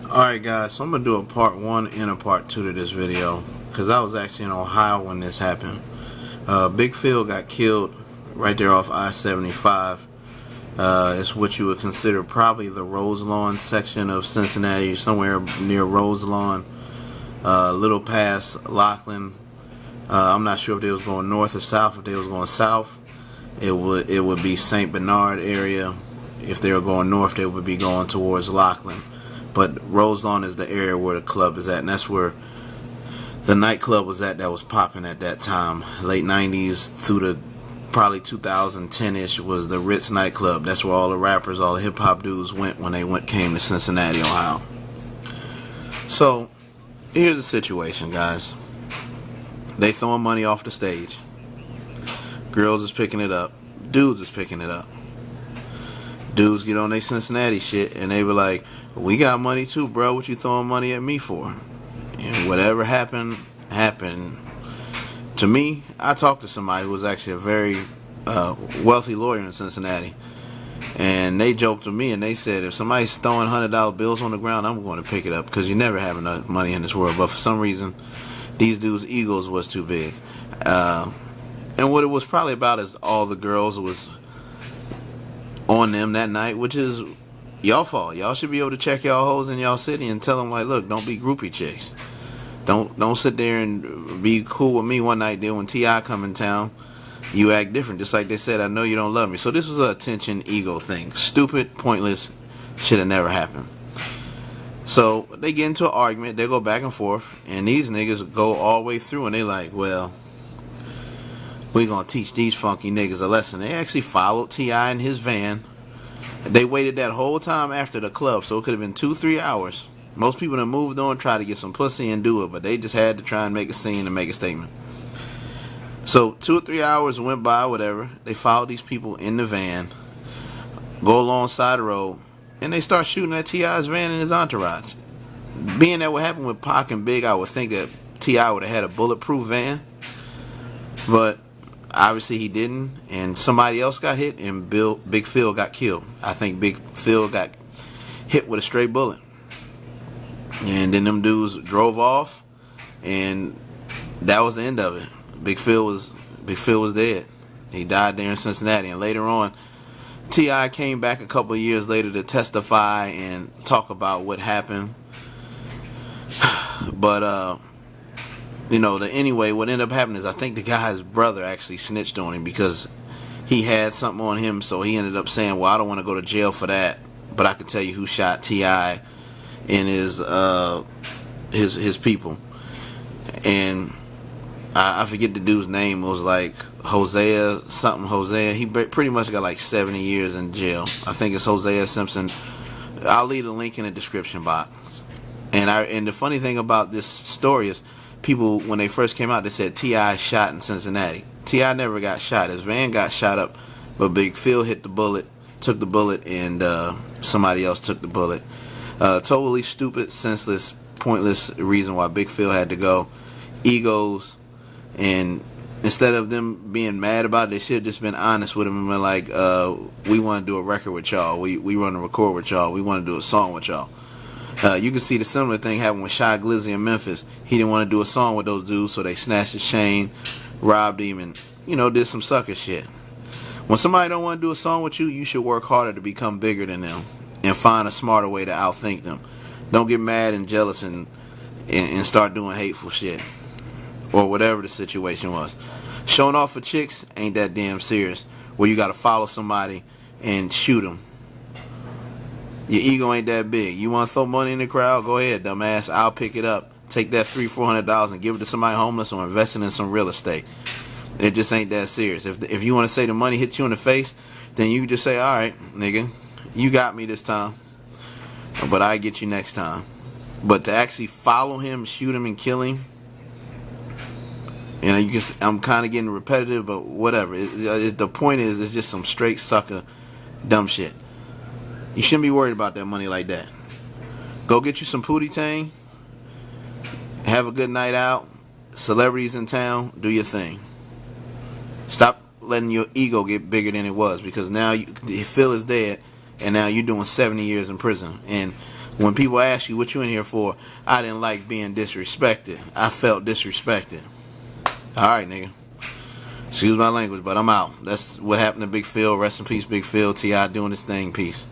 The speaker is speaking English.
Alright guys, so I'm going to do a part 1 and a part 2 to this video, because I was actually in Ohio when this happened. Big Phil got killed right there off I-75. It's what you would consider probably the Roselawn section of Cincinnati, somewhere near Roselawn, a little past Laughlin. I'm not sure if they was going north or south. If they was going south, it would be St. Bernard area. If they were going north, they would be going towards Laughlin. But Roselawn is the area where the club is at, and that's where the nightclub was at that was popping at that time. Late 90s through the probably 2010-ish was the Ritz nightclub. That's where all the rappers, all the hip-hop dudes went when they came to Cincinnati, Ohio. So, here's the situation, guys. They throwing money off the stage. Girls is picking it up. Dudes is picking it up. Dudes get on their Cincinnati shit, and they be like, we got money too, bro. What you throwing money at me for? And whatever happened. To me, I talked to somebody who was actually a very wealthy lawyer in Cincinnati. And they joked with me and they said, if somebody's throwing $100 bills on the ground, I'm going to pick it up, because you never have enough money in this world. But for some reason, these dudes' egos was too big. And what it was probably about is all the girls was on them that night, which is y'all fault. Y'all should be able to check y'all hoes in y'all city and tell them, like, look, don't be groupie chicks. Don't sit there and be cool with me one night. Then when T.I. come in town, you act different. Just like they said, I know you don't love me. So this was a attention ego thing. Stupid, pointless, should have never happened. So they get into an argument. They go back and forth, and these niggas go all the way through, and they like, well, we gonna teach these funky niggas a lesson. They actually followed T.I. in his van. They waited that whole time after the club, so it could have been 2-3 hours. Most people that moved on tried to get some pussy and do it, but they just had to try and make a scene and make a statement. So 2 or 3 hours went by, whatever. They followed these people in the van, go alongside the road, and they start shooting at T.I.'s van and his entourage. Being that what happened with Pac and Big, I would think that T.I. would have had a bulletproof van, but obviously he didn't, and somebody else got hit, and Big Phil got killed. I think Big Phil got hit with a stray bullet. And then them dudes drove off, and that was the end of it. Big Phil was dead. He died there in Cincinnati. And later on, T.I. came back a couple of years later to testify and talk about what happened. But anyway, what ended up happening is I think the guy's brother actually snitched on him because he had something on him. So he ended up saying, well, I don't want to go to jail for that, but I can tell you who shot T.I. and his people. And I forget the dude's name. It was like Hosea. He pretty much got like 70 years in jail. I think it's Hosea Simpson. I'll leave a link in the description box. And the funny thing about this story is, people, when they first came out, they said T.I. shot in Cincinnati. T.I. never got shot. His van got shot up, but Big Phil took the bullet, and somebody else took the bullet. Totally stupid, senseless, pointless reason why Big Phil had to go. Egos, and instead of them being mad about it, they should have just been honest with him and been like, we want to do a record with y'all. We want to record with y'all. We want to do a song with y'all. You can see the similar thing happen with Shy Glizzy in Memphis. He didn't want to do a song with those dudes, so they snatched his chain, robbed him, and, did some sucker shit. When somebody don't want to do a song with you, you should work harder to become bigger than them and find a smarter way to outthink them. Don't get mad and jealous and start doing hateful shit, or whatever the situation was. Showing off for chicks ain't that damn serious, where you gotta follow somebody and shoot them. Your ego ain't that big. You want to throw money in the crowd? Go ahead, dumbass. I'll pick it up. Take that $300-$400 and give it to somebody homeless or invest it in some real estate. It just ain't that serious. If you want to say the money hit you in the face, then you just say, all right, nigga, you got me this time, but I get you next time. But to actually follow him, shoot him, and kill him, I'm kind of getting repetitive, but whatever. The point is, it's just some straight sucker, dumb shit. You shouldn't be worried about that money like that. Go get you some Pootie Tang. Have a good night out. Celebrities in town, do your thing. Stop letting your ego get bigger than it was, because now Phil is dead, and now you're doing 70 years in prison. And When people ask you what you in here for, I didn't like being disrespected. I felt disrespected. Alright, nigga. Excuse my language, but I'm out. That's what happened to Big Phil. Rest in peace, Big Phil. T.I. doing his thing. Peace.